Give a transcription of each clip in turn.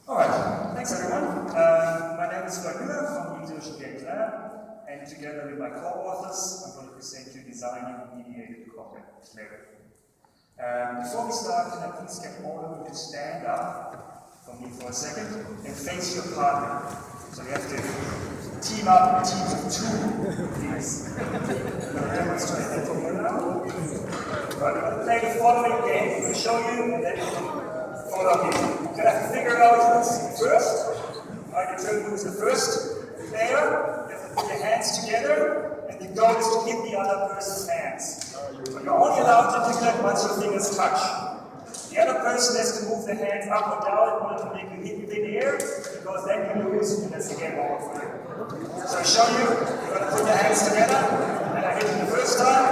Alright, thanks everyone. My name is Frank Müller from the Visual Games Lab, and together with my co-authors, I'm going to present you designing mediated combat play. Before we start, can I please get all of you to stand up for me for a second and face your partner? So you have to team up in teams of two, please. I'm going to demonstrate that for you now. Right, I'm going to play the following game. I'm going to show you, and then you can follow me. You're going to have to figure out who's first. Right, determine who's the first player. You have to put your hands together, and the goal is to hit the other person's hands. But you're only allowed to do that once your fingers touch. The other person has to move their hands up or down in order to make you hit mid-air, because then you lose, and that's the game over for you. So I show you, you're going to put your hands together, and I hit you the first time,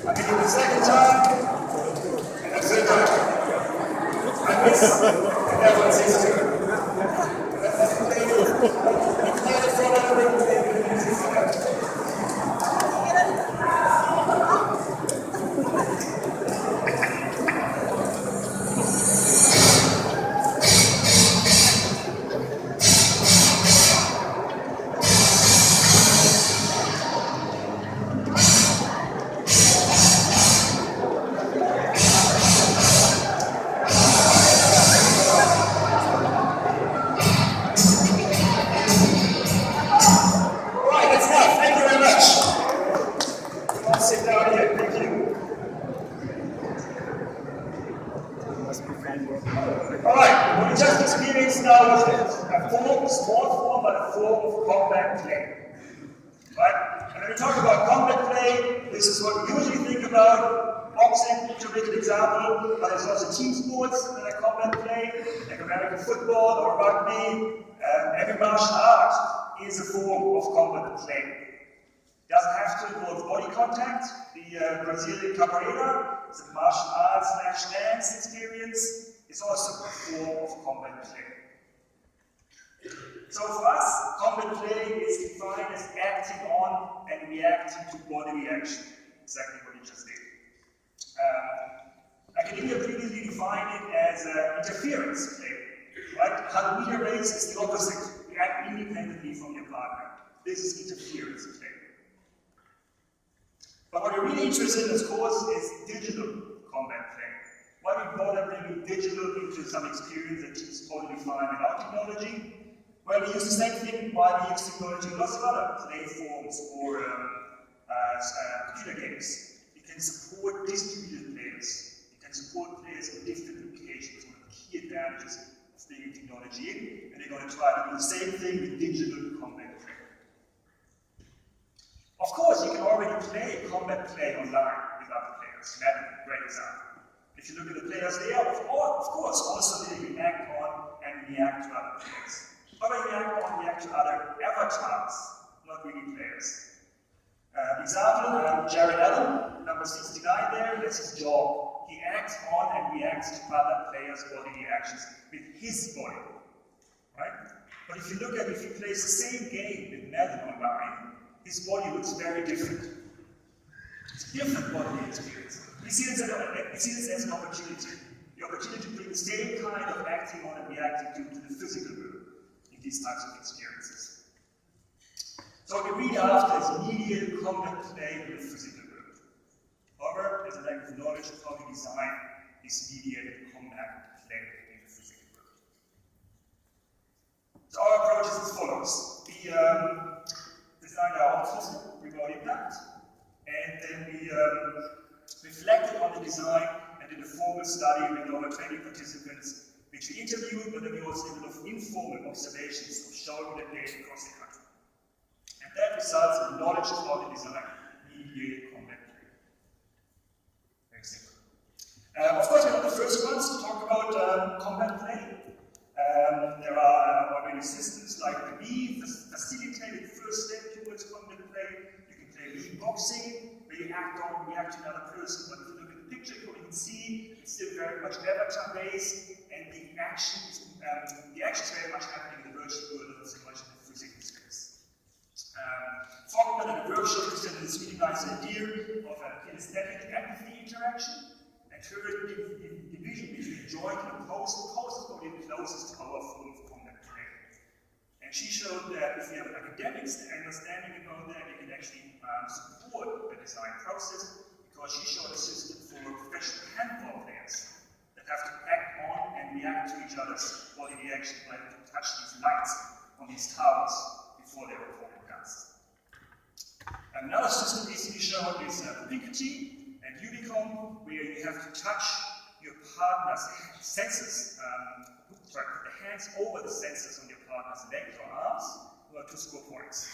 I hit you the second time, and the third time. I miss, and everyone's his turn. Alright, what we just experienced now is a form, small form, but a form of combat play. Right? And when we talk about combat play, this is what we usually think about. Boxing, to make an example, but there's also team sports that are combat play, like American football or rugby. Every martial art is a form of combat play. It doesn't have to involve body contact. The Brazilian capoeira is a martial arts / dance experience. It's also a form of combat play. So for us, combat play is defined as acting on and reacting to bodily action. Exactly what you just did. Academia previously defined it as interference play. Right? Halloween race is the opposite. You act independently from your partner. This is interference play. But what we're really interested in, of course, is digital combat play. Why we bother bringing digital into some experience that is totally fine without technology? Well, we use the same thing while we use technology in lots of other play forms or computer games. You can support distributed players. You can support players in different locations. One of the key advantages of bringing technology in, and they're going to try to do the same thing with digital combat play. Of course, you can already play combat play online with other players. That's a great example. If you look at the players there, of course, also they react on and react to other players. But they react to other avatars, not really players. Example, Jared Allen, number 69 there, that's his job. He acts on and reacts to other players' bodily actions with his body. Right? But if he plays the same game with Madden online, his body looks very different. It's a different bodily experience. We see this as an opportunity. The opportunity to bring the same kind of acting on and reacting to the physical world in these types of experiences. So what we read after is mediated combat play in the physical world. However, there's a lack of knowledge of how to design this mediated combat play in the physical world. So our approach is as follows. We designed our own system, remote impact, and then we reflected on the design and did a formal study with over 20 participants, which we interviewed, but then we also did a lot of informal observations of showing the data across the country. And that results in knowledge of how to design mediated combat play. Very simple. Of course, we're not the first ones to talk about combat play. There are already systems like the Wii, facilitated first step towards combat play. You can play Wii boxing, where you act on and react to another person. But if you look at the picture, you can see it's still very much avatar-based, and the action is very much happening in the virtual world, not so much in the physical space. Fogman and a workshop presented this really nice idea of a kinesthetic empathy interaction. And her division between joint and opposed is probably the closest to our form of combat today. And she showed that if you have academics understanding about that, you can actually support the design process, because she showed a system for professional handball players that have to act on and react to each other's body reaction by to touch these lights on these towers before their opponent does. Another system easily shown is Piketty and Unicom, where you have to touch your partner's senses, put the hands over the senses on your partner's leg or arms in order to score points.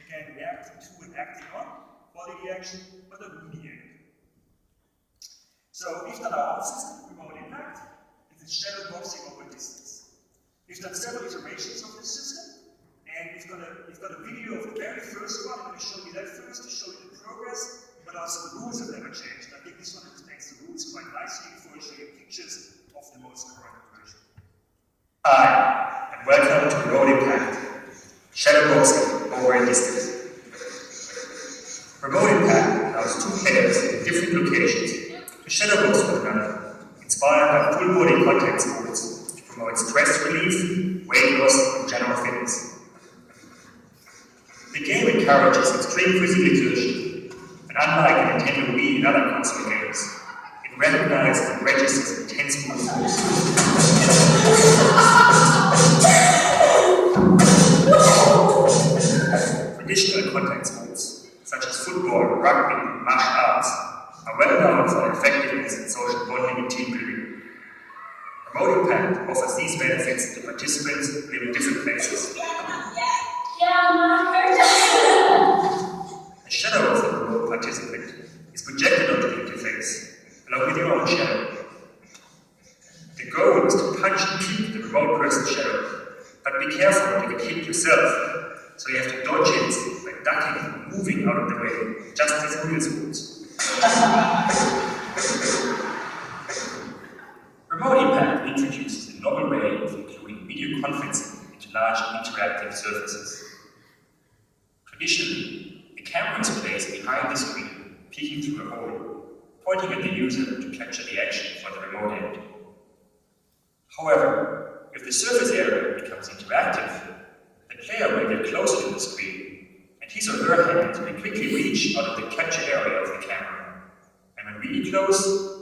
Again, reacting to and acting on body reaction, but not mediating. So we've done our own system, remote impact. It's a shadow boxing over distance. We've done several iterations of this system, and we've got a video of the very first one. I'm going to show you that first to show you the progress, but also the rules have never changed. And I think this one explains the rules quite nicely before I show you pictures of the most current version. Hi, and welcome to Remote Impact, shadow boxing over a distance. Remote Impact allows two players in different locations to shadow box one another, inspired by full body contact sports to promote stress relief, weight loss, and general fitness. The game encourages extreme physical exertion, and unlike the Nintendo Wii and other console games, it recognizes and registers intense movement. Traditional contact sports, such as football, rugby, and martial arts, are well known for their effectiveness in social bonding and team building. Remote Impact offers these benefits to participants who live in different places. The shadow of the remote participant is projected onto the interface, along with your own shadow. The goal is to punch and kick the remote person's shadow, but be careful to get hit yourself, so you have to dodge it by ducking and moving out of the way, just as real sports. Remote Impact introduces a novel way of including video conferencing into large interactive surfaces. Traditionally, the camera is placed behind the screen, peeking through a hole, pointing at the user to capture the action for the remote end. However, if the surface area becomes interactive, the player will get closer to the screen, and his or her hand will quickly reach out of the capture area of the camera. And when really close,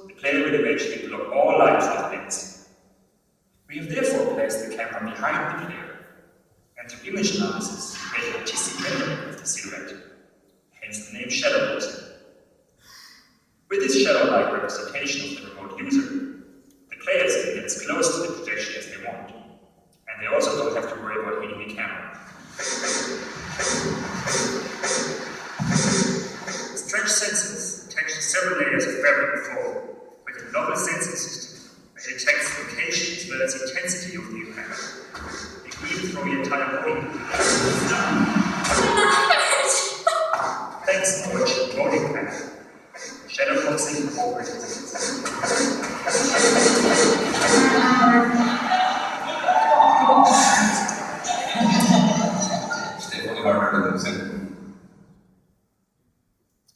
the player will eventually block all light from the lens. We have therefore placed the camera behind the player, and through image analysis, make an artistic rendering of the silhouette, hence the name shadow boxing. With this shadow-like representation of the remote user, the players can get as close to the projection as they want, and they also don't have to worry about hitting the camera. Stretch sensors attach to several layers of fabric and foam with a novel sensing system that detects location as well as intensity of the impact. You can even throw your entire body. Thanks for watching Remote Impact. Shadow boxing over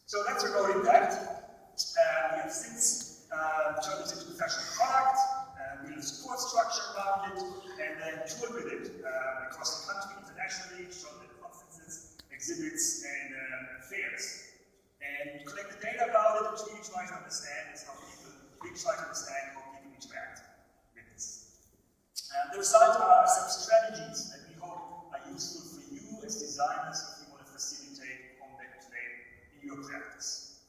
So that's Remote Impact. We have since turned this into a professional product, built a support structure around it, and then toured with it across the country, internationally, shown at conferences, exhibits, and fairs. And we collect the data about it, and really try to understand how people interact with this. The result are some strategies that we hope are useful for you as designers if you want to facilitate combat play in your practice.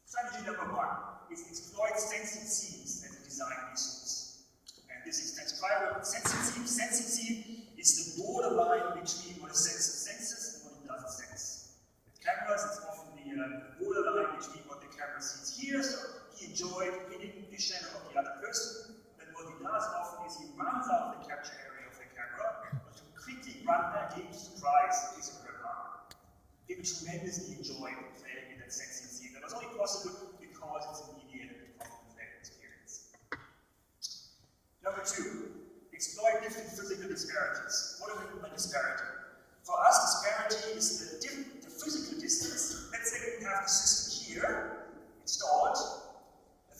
Strategy number one is exploit sensing scenes as a design resource. And this is transcribable sensing scene. Sensing scene is the borderline between what a sensor senses and what it doesn't sense. With cameras, it's often the borderline between what the camera sees here. So he enjoyed hitting the shadow of the other person. Then what he does often is he runs out of the capture area of the camera, but to quickly run back in to surprise his or her partner. He would tremendously enjoy playing in that sensing scene. That was only possible because it's a mediated player experience. Number two, exploit different physical disparities. What do we mean by disparity? For us, disparity is the physical distance. Let's say we have the system here installed. The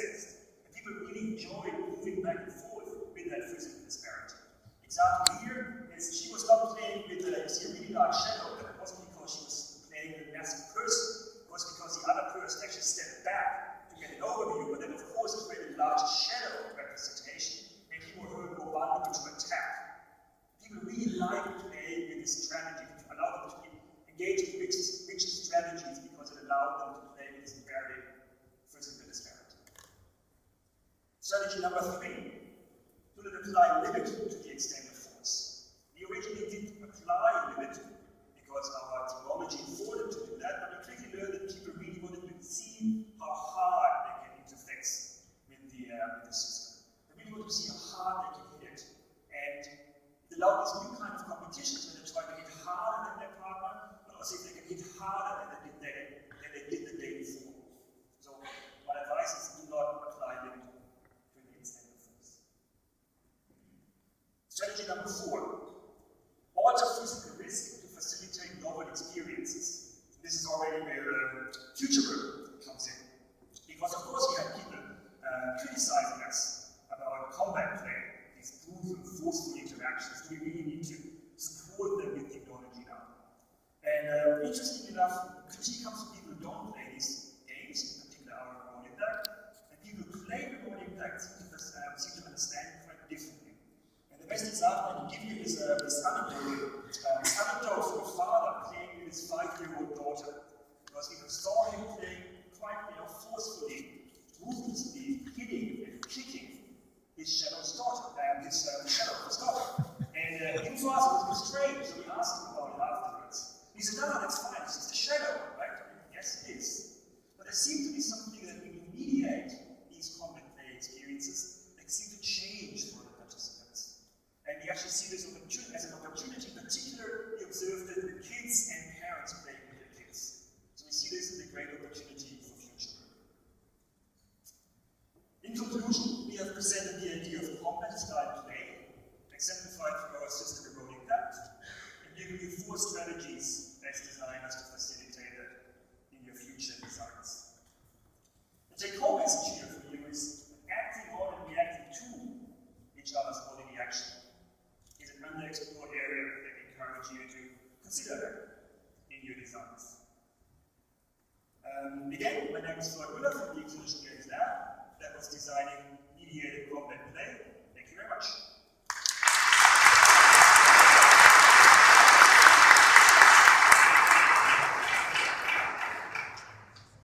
exist. And people really enjoy moving back and forth with that physical disparity. Example here is she was not playing with you see a really large shadow, but it wasn't because she was playing with a massive person. It was because the other person actually stepped back to get an overview, but then of course it created a large shadow representation, and people were more vulnerable to attack. People really like playing with this strategy to allow them to engage in rich strategies because it allowed them to play with this very physical disparity. Strategy number 3. Do not apply limit to the extent of force. We originally did apply limit because our technology afforded to do that, but we quickly learned that people really wanted to see how hard they can interface with the system. They really want to see how hard they can hit it. And it allowed these new kind of competitions where they try to hit harder than their partner, but also if they can hit harder than they did the day before. So my advice is do not apply limit to the extent of force. Strategy number 4. Alter physical risk to facilitate novel experiences. This is already where future work comes in. Because of course we have people criticizing us about combat play, these brutal, forceful interactions. We really need to support them with technology now. And interestingly enough, critique comes from people who don't play these games, in particular our Remote Impact, and people who play Remote Impact seem to understand quite differently. And the best example I can give you is this anecdote. This anecdote from a father playing with his 5-year-old daughter. Because he saw him playing quite forcefully, ruthlessly, hitting and kicking his shadow's daughter, his shadow of his daughter. And even for us it was strange, so we asked him about it afterwards. He said, no, that's fine, it's just a shadow, right? Yes, it is. But there seems to be something that when we mediate these combat play experiences, they seem to change for the participants. And we actually see this as an opportunity, particularly observed that the kids and parents playing with their kids. So we see this as a great opportunity for future work. In conclusion, we have presented the idea of combat-style play, exemplified through our system Remote Impact, and given you 4 strategies as designers to facilitate that in your future designs. The take-home message here for you is acting on and reacting to each other's bodily action is an underexplored area that we encourage you to consider that in your designs. Again, my name is Floyd Müller from the Exhibition Games Lab that was designing mediated